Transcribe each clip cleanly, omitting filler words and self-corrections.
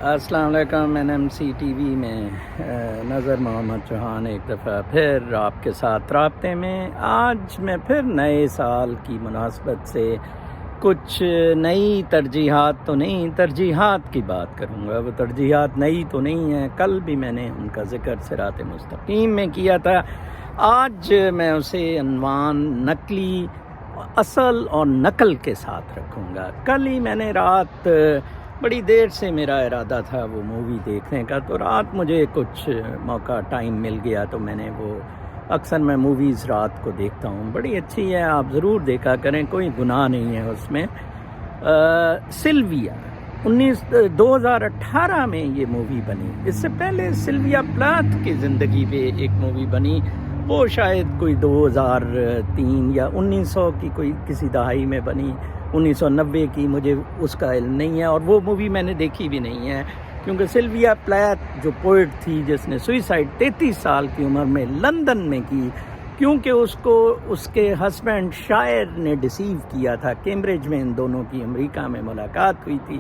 السلام علیکم NMC T V میں نظر محمد چوہان ایک دفعہ پھر آپ کے ساتھ رابطے میں. آج میں پھر نئے سال کی مناسبت سے کچھ نئی ترجیحات تو نہیں، ترجیحات کی بات کروں گا. وہ ترجیحات نئی تو نہیں ہیں، کل بھی میں نے ان کا ذکر صراط مستقیم میں کیا تھا. آج میں اسے عنوان نقلی اصل اور نقل کے ساتھ رکھوں گا. کل ہی میں نے رات بڑی دیر سے میرا ارادہ تھا وہ مووی دیکھنے کا، تو رات مجھے کچھ موقع ٹائم مل گیا تو میں نے وہ اکثر میں موویز رات کو دیکھتا ہوں، بڑی اچھی ہے، آپ ضرور دیکھا کریں، کوئی گناہ نہیں ہے اس میں. سلویا 2018 میں یہ مووی بنی. اس سے پہلے سلویا پلاتھ کی زندگی پہ ایک مووی بنی، وہ شاید کوئی 2003 یا 1900 کی کوئی کسی دہائی میں بنی، 1990 کی، مجھے اس کا علم نہیں ہے، اور وہ مووی میں نے دیکھی بھی نہیں ہے کیونکہ سلویا پلاتھ جو پوئٹ تھی جس نے سوئسائڈ 33 سال کی عمر میں لندن میں کی، کیونکہ اس کو اس کے ہسبینڈ شاعر نے ڈسیو کیا تھا. کیمبرج میں ان دونوں کی امریکہ میں ملاقات ہوئی تھی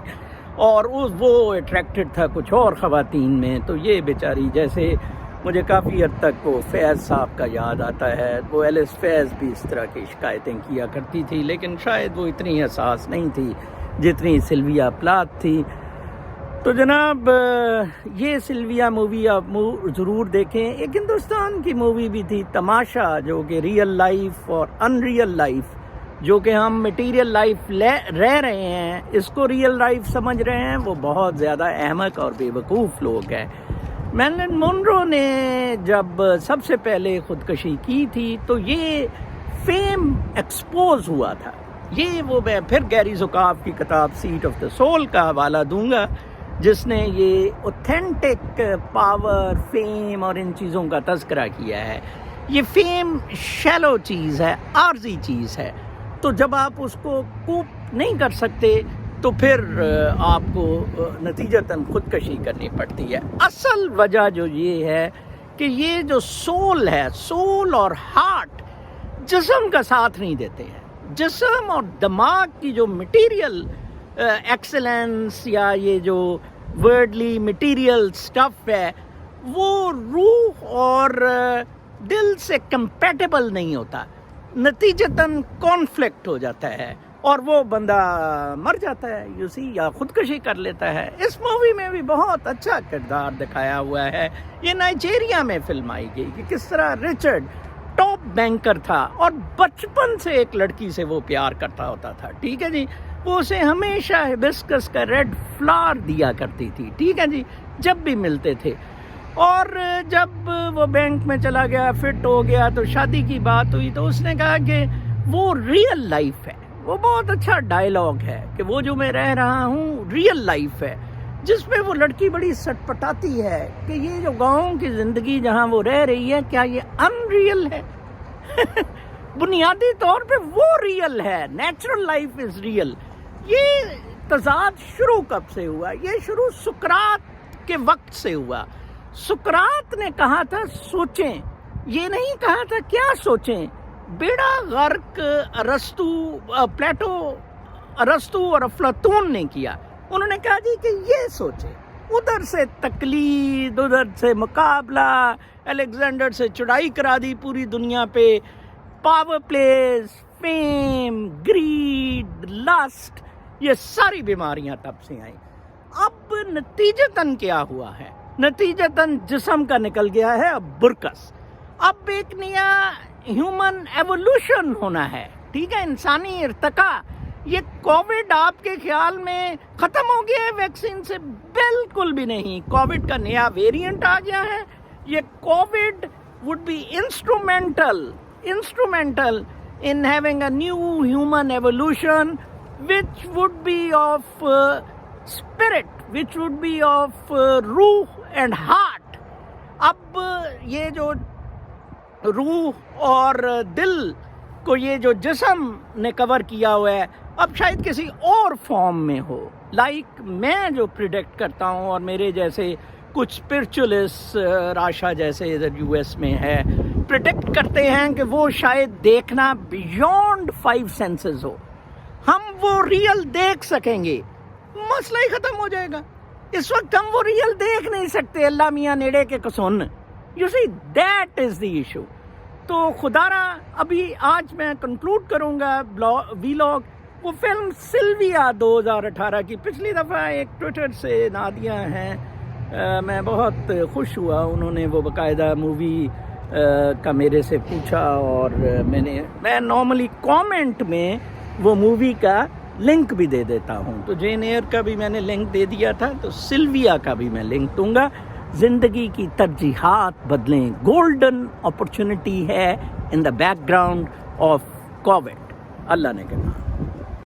اور وہ اٹریکٹڈ تھا کچھ اور خواتین میں، تو یہ بیچاری، جیسے مجھے کافی حد تک وہ فیض صاحب کا یاد آتا ہے، وہ ایلس فیض بھی اس طرح کی شکایتیں کیا کرتی تھی، لیکن شاید وہ اتنی حساس نہیں تھی جتنی سلویا پلاتھ تھی. تو جناب یہ سلویا مووی آپ ضرور دیکھیں. ایک ہندوستان کی مووی بھی تھی تماشا، جو کہ ریئل لائف اور ان ریئل لائف، جو کہ ہم میٹیریل لائف رہ رہے ہیں اس کو ریئل لائف سمجھ رہے ہیں، وہ بہت زیادہ احمق اور بے وقوف لوگ ہیں. میرلن مونرو نے جب سب سے پہلے خودکشی کی تھی تو یہ فیم ایکسپوز ہوا تھا. یہ وہ میں پھر گیری زکاف کی کتاب سیٹ آف دا سول کا حوالہ دوں گا، جس نے یہ اوتھینٹک پاور، فیم اور ان چیزوں کا تذکرہ کیا ہے. یہ فیم شیلو چیز ہے، عارضی چیز ہے، تو جب آپ اس کو کوپ نہیں کر سکتے تو پھر آپ کو نتیجتاً خودکشی کرنی پڑتی ہے. اصل وجہ جو یہ ہے کہ یہ جو سول ہے، سول اور ہارٹ جسم کا ساتھ نہیں دیتے ہیں. جسم اور دماغ کی جو مٹیریل ایکسلنس یا یہ جو ورڈلی مٹیریل سٹف ہے، وہ روح اور دل سے کمپیٹیبل نہیں ہوتا، نتیجتاً کانفلکٹ ہو جاتا ہے اور وہ بندہ مر جاتا ہے یا خودکشی کر لیتا ہے. اس مووی میں بھی بہت اچھا کردار دکھایا ہوا ہے. یہ نائجیریا میں فلم آئی گئی کہ کس طرح رچرڈ ٹاپ بینکر تھا اور بچپن سے ایک لڑکی سے وہ پیار کرتا ہوتا تھا، ٹھیک ہے جی. وہ اسے ہمیشہ ہیبسکس کا ریڈ فلاور دیا کرتی تھی، ٹھیک ہے جی، جب بھی ملتے تھے. اور جب وہ بینک میں چلا گیا، فٹ ہو گیا، تو شادی کی بات ہوئی تو اس نے کہا کہ وہ ریئل لائف ہے. وہ بہت اچھا ڈائیلاگ ہے کہ وہ جو میں رہ رہا ہوں ریئل لائف ہے، جس میں وہ لڑکی بڑی سٹ پٹاتی ہے کہ یہ جو گاؤں کی زندگی جہاں وہ رہ رہی ہے، کیا یہ ان ریئل ہے؟ بنیادی طور پہ وہ ریئل ہے، نیچرل لائف از ریئل. یہ تضاد شروع کب سے ہوا؟ یہ شروع سقراط کے وقت سے ہوا. سقراط نے کہا تھا سوچیں، یہ نہیں کہا تھا کیا سوچیں. بیڑا غرق پلیٹو، ارسطو اور افلاطون نے کیا. انہوں نے کہا جی کہ یہ سوچیں، ادھر سے تقلید، ادھر سے مقابلہ، الیگزینڈر سے چڑھائی کرا دی پوری دنیا پہ، پاور پلیز، فیم، گریڈ، لسٹ، یہ ساری بیماریاں تب سے آئیں. اب نتیجتاً کیا ہوا ہے؟ نتیجتاً جسم کا نکل گیا ہے اب برکس. اب ایک نیا ہیومن ایوولوشن ہونا ہے، ٹھیک ہے، انسانی ارتقاء. یہ کووڈ آپ کے خیال میں ختم ہو گیا ہے ویکسین سے؟ بالکل بھی نہیں. کووڈ کا نیا ویریئنٹ آ گیا ہے. یہ Covid would be instrumental in having a new human evolution which would be of spirit, which would be of روح and heart. اب یہ جو روح اور دل کو یہ جو جسم نے کور کیا ہوا ہے، اب شاید کسی اور فارم میں ہو. لائک میں جو پریڈکٹ کرتا ہوں، اور میرے جیسے کچھ اسپرچولیسٹ، راشا جیسے ادھر US میں ہے، پریڈکٹ کرتے ہیں کہ وہ شاید دیکھنا بیونڈ 5 سینسز ہو. ہم وہ ریئل دیکھ سکیں گے، مسئلہ ہی ختم ہو جائے گا. اس وقت ہم وہ ریئل دیکھ نہیں سکتے، اللہ میاں نیڑے کے کسن. You see that is the issue. تو خدا را ابھی آج میں کنکلوڈ کروں گا ویلاگ. وہ فلم سلویا 2018 کی پچھلی دفعہ ایک ٹویٹر سے نادیہ ہیں، میں بہت خوش ہوا، انہوں نے وہ باقاعدہ مووی کا میرے سے پوچھا، اور میں نارملی کامنٹ میں وہ مووی کا لنک بھی دے دیتا ہوں. تو جین ایئر کا بھی میں نے لنک دے دیا تھا، تو سلویا کا بھی میں لنک دوں گا. زندگی کی ترجیحات بدلیں، گولڈن اپرچونٹی ہے in the background of Covid. اللہ نے کہا.